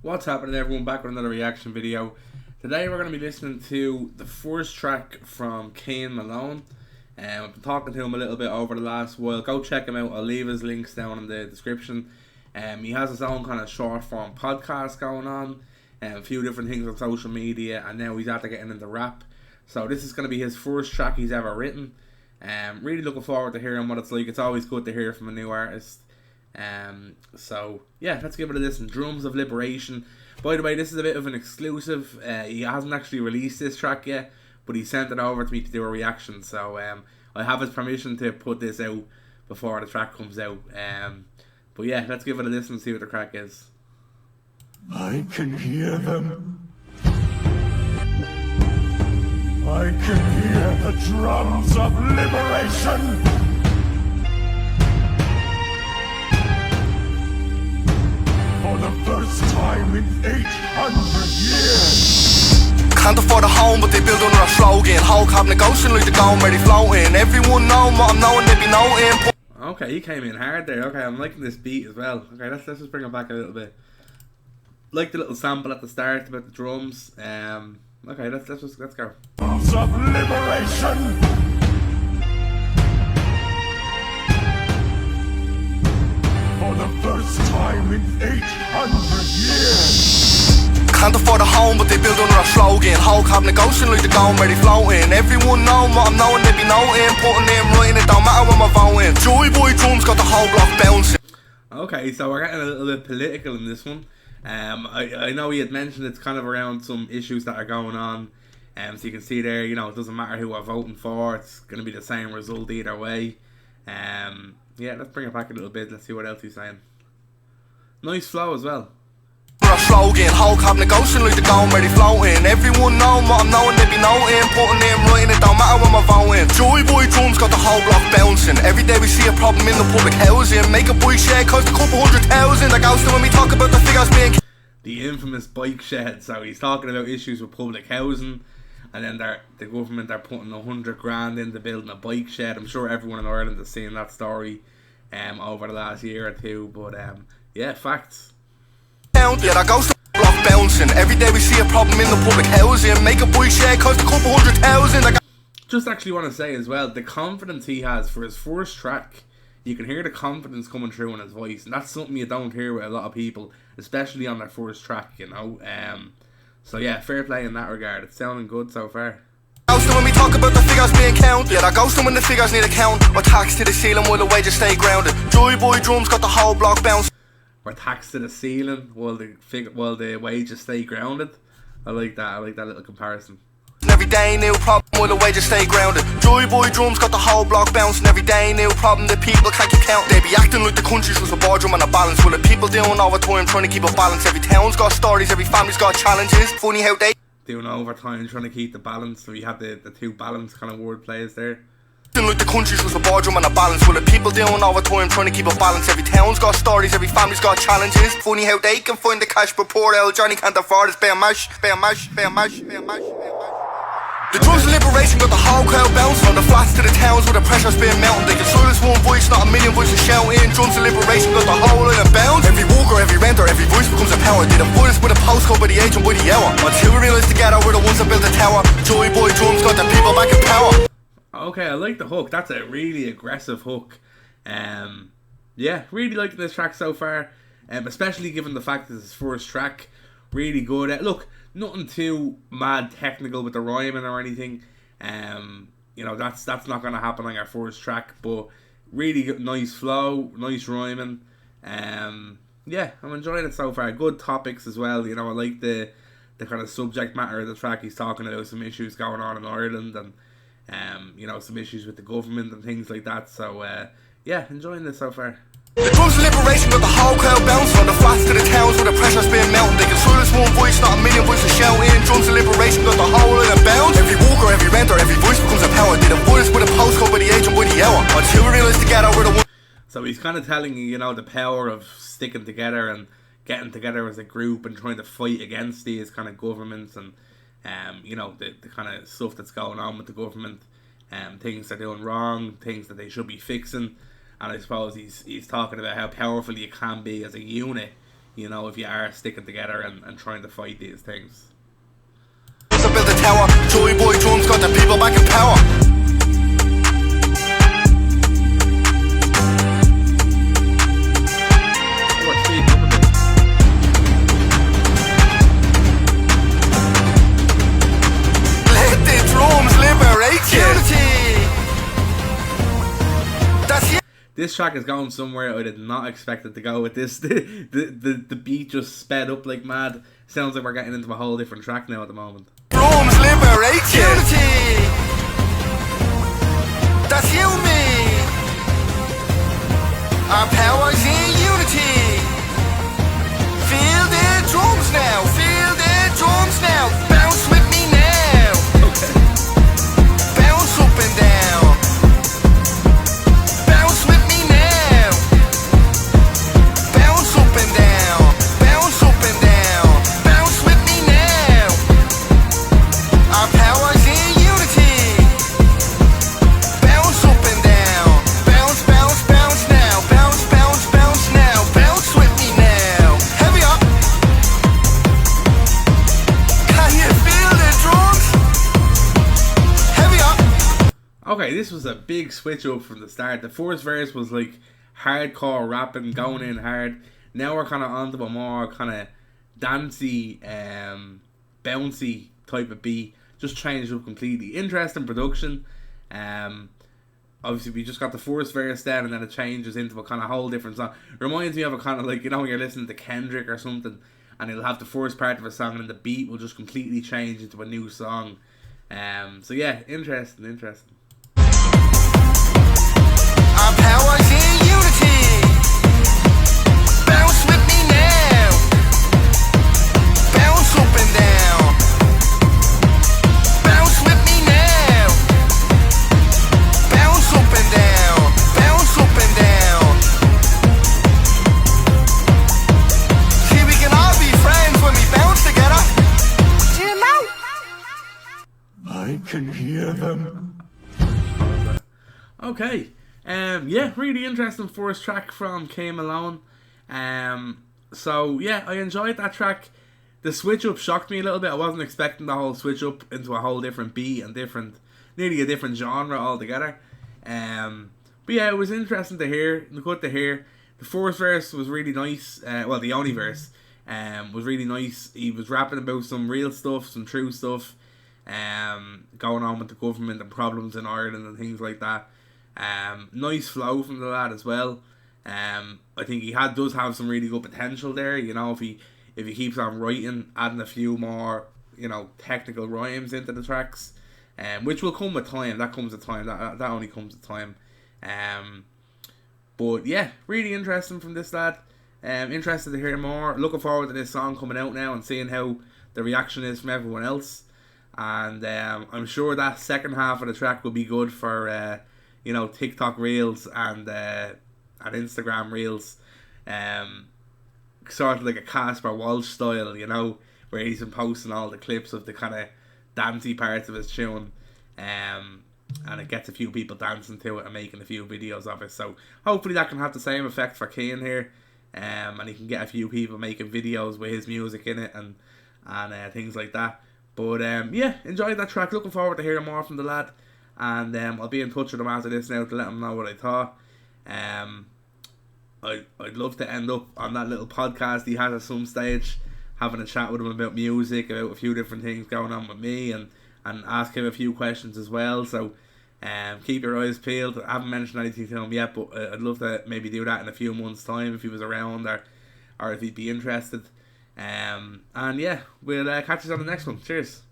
What's happening, everyone? Back with another reaction video. Today we're going to be listening to the first track from Cian Malone. I've been talking to him a little bit over the last while. Go check him out. I'll leave his links down in the description. He has his own kind of short form podcast going on, a few different things on social media, and now he's after getting into rap. So this is going to be his first track he's ever written. Really looking forward to hearing what it's like. It's always good to hear from a new artist. So yeah, let's give it a listen. Drums of Liberation. By the way, this is a bit of an exclusive. He hasn't actually released this track yet, but he sent it over to me to do a reaction. So I have his permission to put this out before the track comes out. But yeah, let's give it a listen and see what the crack is. I can hear them. I can hear the drums of liberation. For the first time in 800 years. Can't afford a home, but they build under a slogan. Whole cabinet ocean like the gone ready floating. Everyone know what I'm knowing, they be knowing. Okay, he came in hard there. Okay, I'm liking this beat as well. Okay, let's just bring it back a little bit. Like the little sample at the start about the drums. Okay, let's go. Drums of liberation. For the first time in 800 years. Can't afford a home, but they build under a slogan. Whole cabinet ocean like the gone ready floating. Everyone know what I'm knowing, they be knowing. Putting in writing, it don't matter when I'm voting. Joy boy drums got the whole block bouncing. Okay, so we're getting a little bit political in this one. I know he had mentioned it's kind of around some issues that are going on. So you can see there, you know, it doesn't matter who we're voting for. It's going to be the same result either way. Yeah, let's bring it back a little bit. Let's see what else he's saying. Nice flow as well. A slogan, whole cabinet ocean like the gone ready floating. Everyone know what I'm knowing, they be knowing. Putting in writing, it don't matter when I'm voting. Joy boy drums got the whole block bouncing. Every day we see a problem in the public housing. Make a boy shed cost a couple 100,000. Like Austin when we talk about the figures being the infamous bike shed. So he's talking about issues with public housing, and then the government are putting 100 grand into building a bike shed. I'm sure everyone in Ireland has seen that story over the last year or two. But yeah, facts. Yeah, that goes to block bouncing. Every day we see a problem in the public housing. Make a boy share cost a couple 100,000. Just actually want to say as well, the confidence he has for his first track, you can hear the confidence coming through in his voice, and that's something you don't hear with a lot of people, especially on their first track, you know. So yeah, fair play in that regard. It's sounding good so far. When we talk about the figures being counted, yeah, that goes to when the figures need a count. Or tax to the ceiling while the wages stay grounded. Joy boy drums got the whole block bouncing. Or taxed to the ceiling while the wages stay grounded. I like that little comparison. Every day new problem while the wages stay grounded. Joy boy drums got the whole block bouncing. Every day new problem that people can't keep count. They be acting like the country's was a boardroom and a balance. While the people doing overtime trying to keep a balance. Every town's got stories, every family's got challenges. Funny how they doing overtime trying to keep the balance. So you have the two balance kind of word plays there. Like the country's was a boardroom and a balance. Well, the people doing overtime trying to keep a balance. Every town's got stories, every family's got challenges. Funny how they can find the cash, but poor old Johnny can't afford it. Bear mash. The drums of liberation got the whole crowd bouncing. On the flats to the towns where the pressure's been mounting. They can silence one voice, not a million voices shouting. Drums of liberation got the whole island bounce. Every walker, every renter, every voice becomes a power. They avoid us with a postcode by the age and by the hour. Until we realise together we're the ones that built the tower. Joy boy drums got the people back in power. Okay, I like the hook. That's a really aggressive hook. Yeah, really liking this track so far. Especially given the fact that it's his first track. Really good. Look, nothing too mad technical with the rhyming or anything. You know, that's not going to happen on our first track. But really good, nice flow, nice rhyming. Yeah, I'm enjoying it so far. Good topics as well. You know, I like the kind of subject matter of the track. He's talking about some issues going on in Ireland and you know, some issues with the government and things like that. So yeah, enjoying this so far. The drums of liberation got the whole crowd bouncing. On the flats to the towns where the pressure's been mounting. They can silence one voice, not a million voices shouting. Drums of liberation got the whole island bounce. Every walker, every renter, every voice becomes a power. They avoid us with a postcode by the age and by the hour. Until we realise together we're the one. So he's kind of telling you, you know, the power of sticking together and getting together as a group and trying to fight against these kind of governments and you know, the kind of stuff that's going on with the government. Things they're doing wrong, things that they should be fixing. And I suppose he's talking about how powerful you can be as a unit, you know, if you are sticking together and trying to fight these things. I built a tower. Joey Boy drums got the people back in power. Let the drums liberate unity. That's it. This track is going somewhere I did not expect it to go with this. The beat just sped up like mad. Sounds like we're getting into a whole different track now at the moment. Drums liberate unity. That's you and me. Our power's in unity. Feel the drums now. Feel the drums now. Bounce with me now. Okay. Bounce up and down. Bounce with me now. Bounce up and down. Bounce up and down. Bounce with me now. Our power's in unity. Bounce up and down. Bounce, bounce, bounce now. Bounce, bounce, bounce now. Bounce with me now. Heavy up. Can you feel the drums? Heavy up. Okay, this was a big switch up from the start. The first verse was like hardcore rapping, going in hard. Now we're kind of onto a more kind of dancey, bouncy type of beat. Just changed up completely. Interesting production. Obviously we just got the first verse then, and then it changes into a kind of whole different song. Reminds me of a kind of like, you know, when you're listening to Kendrick or something, and he'll have the first part of a song and then the beat will just completely change into a new song. So yeah, interesting. Our power's in unity. Bounce with me now. Bounce up and down. Bounce with me now. Bounce up and down. Bounce up and down. See, we can all be friends when we bounce together. You know? I can hear them. Okay. Yeah, really interesting first track from Cian Malone. So yeah, I enjoyed that track. The switch up shocked me a little bit. I wasn't expecting the whole switch up into a whole different beat and nearly a different genre altogether. But yeah, it was interesting to hear, good to hear. The first verse was really nice. Well, the only verse was really nice. He was rapping about some real stuff, some true stuff, going on with the government and problems in Ireland and things like that. Nice flow from the lad as well. I think he does have some really good potential there. You know, if he keeps on writing, adding a few more, you know, technical rhymes into the tracks, which will come with time. That comes with time. That only comes with time. But yeah, really interesting from this lad. Interested to hear more. Looking forward to this song coming out now and seeing how the reaction is from everyone else. And I'm sure that second half of the track will be good for you know, TikTok Reels and Instagram Reels. Sort of like a Casper Walsh style, you know, where he's been posting all the clips of the kind of dancey parts of his tune. And it gets a few people dancing to it and making a few videos of it. So hopefully that can have the same effect for Cian here. And he can get a few people making videos with his music in it and things like that. But yeah, enjoyed that track. Looking forward to hearing more from the lad. And I'll be in touch with him after this now to let him know what I thought. I'd love to end up on that little podcast he has at some stage, having a chat with him about music, about a few different things going on with me, and ask him a few questions as well. So keep your eyes peeled. I haven't mentioned anything to him yet, but I'd love to maybe do that in a few months' time if he was around or if he'd be interested. And yeah, we'll catch you on the next one. Cheers.